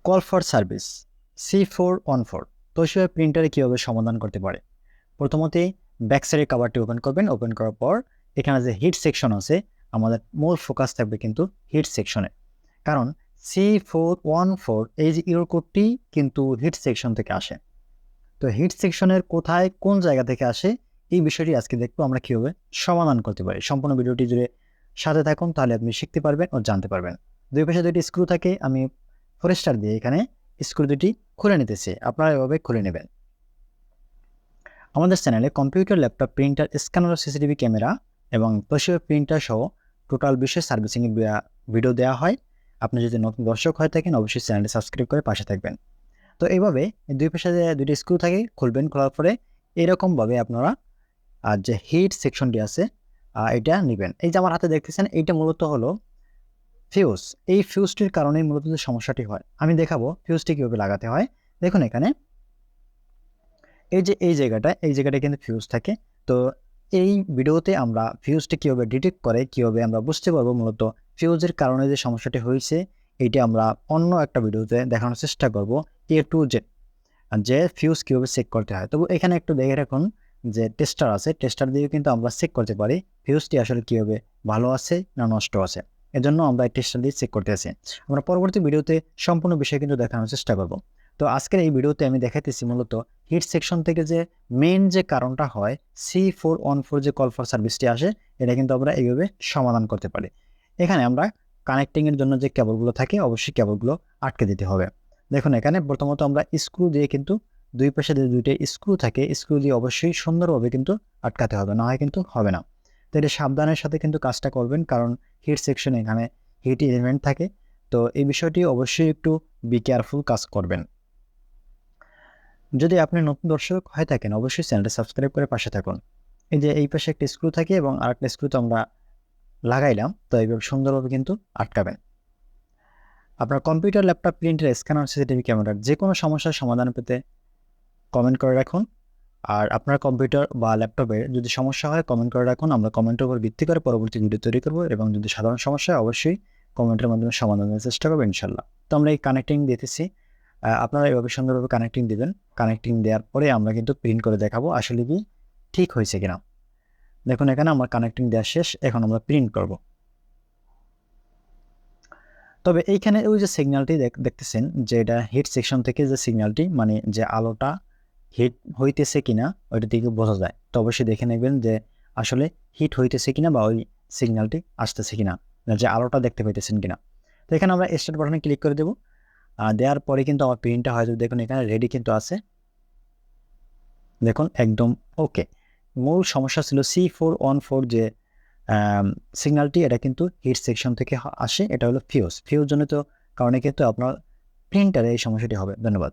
Call for service C414 Toshiba প্রিন্টারে কীভাবে সমাধান করতে পারে। প্রথমতেই ব্যাকসাইডের কভারটি ওপেন করবেন। ওপেন করার পর এখানে যে হিট সেকশন আছে, আমাদের মূল ফোকাস থাকবে কিন্তু হিট সেকশনে, কারণ C414 এই যে ইরর কোডটি কিন্তু হিট সেকশন থেকে আসে। তো হিট সেকশনের কোথায় কোন জায়গা থেকে আসে এই বিষয়টি আজকে দেখবো আমরা কীভাবে সমাধান করতে পারি। সম্পূর্ণ ভিডিওটি জুড়ে সাথে থাকুন, তাহলে আপনি শিখতে পারবেন ও জানতে পারবেন। দুই পাশে দুইটি স্ক্রু থাকে, আমি ফরেস্টার দিয়ে এখানে স্ক্রু দুটি খুলে নিতেছি, আপনারা এভাবে খুলে নেবেন। আমাদের চ্যানেলে computer, laptop, printer, scanner, CCTV camera এবং তোশিবা প্রিন্টার সহ টোটাল বিশ্বের সার্ভিসিংয়ের ভিডিও দেওয়া হয়। আপনি যদি নতুন দর্শক হয়ে থাকেন অবশ্যই চ্যানেলটি সাবস্ক্রাইব করে পাশে থাকবেন। তো এইভাবে দুই পাশে যে দুটি স্ক্রু থাকে খুলবেন, খোলার পরে এরকমভাবে আপনারা যে হিট সেকশনটি আছে এটা নেবেন। এই যে আমার হাতে দেখতেছেন, এইটা মূলত হলো ফিউজ। এই ফিউজটির কারণে মূলত যে সমস্যাটি হয় আমি দেখাবো ফিউজটি কীভাবে লাগাতে হয়। দেখুন এখানে এই যে এই জায়গাটা কিন্তু ফিউজ থাকে। তো এই ভিডিওতে আমরা ফিউজটি কীভাবে ডিটেক্ট করে কীভাবে আমরা বুঝতে পারবো মূলত ফিউজের কারণে যে সমস্যাটি হয়েছে, এইটা আমরা অন্য একটা ভিডিওতে দেখানোর চেষ্টা করব A to Z, যে ফিউজ কীভাবে চেক করতে হয়। তবু এখানে একটু দেখে রাখুন যে টেস্টার আছে, টেস্টার দিয়ে কিন্তু আমরা চেক করতে পারি ফিউজটি আসলে কীভাবে ভালো আছে না নষ্ট আছে। এজন্য আমরা এই টেস্টার দিয়ে চেক করতে আসি। আমরা পরবর্তী ভিডিওতে সম্পূর্ণ বিষয় কিন্তু দেখানোর চেষ্টা করব। তো আজকের এই ভিডিওতে আমি দেখাইতেছি মূলত হিট সেকশন থেকে যে মেইন যে কারণটা হয় C414 যে কল ফর সার্ভিসটি আসে, এটা কিন্তু আমরা এইভাবে সমাধান করতে পারি। এখানে আমরা কানেক্টিংয়ের জন্য যে কেবলগুলো থাকে অবশ্যই কেবলগুলো আটকে দিতে হবে। দেখুন এখানে প্রথমত আমরা স্ক্রু দিয়ে কিন্তু দুই পাশে যে দুইটা স্ক্রু থাকে স্ক্রু দিয়ে অবশ্যই সুন্দরভাবে কিন্তু আটকাতে হবে, না হয় কিন্তু হবে না। তো এটা সাবধানের সাথে কিন্তু কাজটা করবেন, কারণ হিট সেকশনে এখানে হিট এলিমেন্ট থাকে। তো এই বিষয়টি অবশ্যই একটু বি কেয়ারফুল কাজ করবেন। যদি আপনি নতুন দর্শক হয়ে থাকেন অবশ্যই চ্যানেলটা সাবস্ক্রাইব করে পাশে থাকুন। এই যে এই পাশে একটা স্ক্রু থাকে এবং আরেকটা স্ক্রু তো আমরা লাগাইলাম, তো এইভাবে সুন্দরভাবে কিন্তু আটকাবেন। আপনার computer, laptop, printer, scanner, CCTV ক্যামেরার যে কোনো সমস্যার সমাধান পেতে কমেন্ট করে রাখুন। আর আপনার কম্পিউটার বা ল্যাপটপের যদি সমস্যা হয় কমেন্ট করে রাখুন, আমরা কমেন্টের উপর ভিত্তি করে পরবর্তী ভিডিও তৈরি করব, এবং যদি সাধারণ সমস্যা হয় অবশ্যই কমেন্টের মাধ্যমে সমাধানের চেষ্টা করবো ইনশাল্লাহ। তো আমরা এই কানেক্টিং দিতেছি, আপনারা এইভাবে সুন্দরভাবে কানেক্টিং দিবেন। কানেক্টিং দেওয়ার পরে আমরা কিন্তু প্রিন্ট করে দেখাবো আসলে কি ঠিক হয়েছে কিনা। দেখুন এখানে আমার কানেক্টিং দেওয়া শেষ, এখন আমরা প্রিন্ট করব। তবে এইখানে ওই যে সিগন্যালটি দেখতেছেন যে এটা হিট সেকশন থেকে যে সিগন্যালটি, মানে যে আলোটা হিট হইতেছে কিনা ওইটা থেকে বোঝা যায়। তো অবশ্যই দেখে নেবেন যে আসলে হিট হইতেছে কিনা বা ওই সিগন্যালটি আসতেছে কিনা, যে আলোটা দেখতে পাইতেছেন কিনা। তো এখানে আমরা স্টার্ট বাটনে ক্লিক করে দেবো। দেওয়ার পরে কিন্তু আমার প্রিন্টটা হয়তো দেখুন এখানে রেডি কিন্তু আছে, দেখুন একদম ওকে। মূল সমস্যা ছিল C414 যে সিগন্যালটি, এটা কিন্তু হিট সেকশন থেকে আসে, এটা হলো ফিউজ জনিত কারণে কিন্তু আপনার প্রিন্টারে এই সমস্যাটি হবে। ধন্যবাদ।